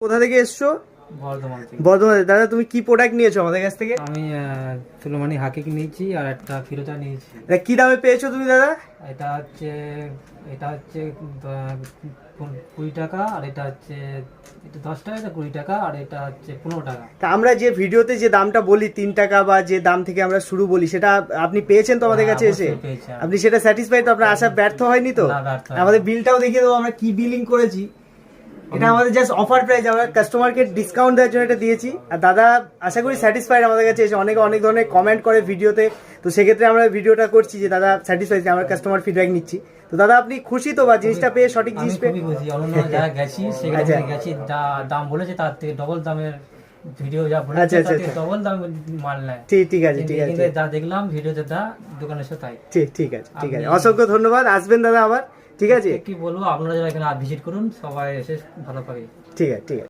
কোথা থেকে এসছো? বর্ধমান থেকে। বর্ধমান। দাদা তুমি কি প্রোডাক্ট নিয়েছো আমাদের কাছ থেকে? আমি তুলোমানি হাকিক নিয়েছি আর একটা ফিরোজা নিয়েছি। কি দামে পেয়েছো তুমি দাদা? এটা হচ্ছে 20 টাকা, আর এটা হচ্ছে 10 টাকা, এটা 20 টাকা, আর এটা হচ্ছে 15 টাকা। তা আমরা যে ভিডিওতে যে দামটা বলি 3 টাকা বা যে দাম থেকে আমরা শুরু বলি, সেটা আপনি পেয়েছেন তো আমাদের কাছে এসে? অবশ্যই পেয়েছি আমি। আপনি সেটা স্যাটিসফাইড তো? আপনার আশা ব্যর্থ হয়নি তো? না, ব্যর্থ হয়নি। আমাদের বিলটাও দেখিয়ে দেবো আমরা কি বিলিং করেছি। এটা আমাদের জাস্ট অফার প্রাইস, আমরা কাস্টমারকে ডিসকাউন্ট দেওয়ার জন্য এটা দিয়েছি। আর দাদা আশা করি স্যাটিসফাইড আমাদের কাছে এসে। অনেকে অনেক ধরনের কমেন্ট করে ভিডিওতে, তো সেক্ষেত্রে আমরা ভিডিওটা করছি যে দাদা স্যাটিসফাইড, আমরা কাস্টমার ফিডব্যাক নিচ্ছি। তো দাদা আপনি খুশি তো বা জিনিসটা পেয়ে, সঠিক আমি জিনিস পেয়ে? খুবই খুশি। অন্য যারা গেছি সেখানে আচ্ছা। গেছি, যা দাম বলেছে তার থেকে ডবল দামের ভিডিও যা আচ্ছা, বলেছে আচ্ছা, তার থেকে আচ্ছা। ডবল দাম মাল নেয়। ঠিক আছে, ঠিক আছে, কিন্তু যা দেখলাম ভিডিওতে তা দোকানে এসে তাই। ঠিক আছে, ঠিক আছে। অসংখ্য ধন্যবাদ। আসবেন দাদা আবার, ঠিক আছে? কি বলবো, আপনারা যারা এখানে ভিজিট করুন, সবাই এসে ভালো পাবে। ঠিক আছে, ঠিক আছে।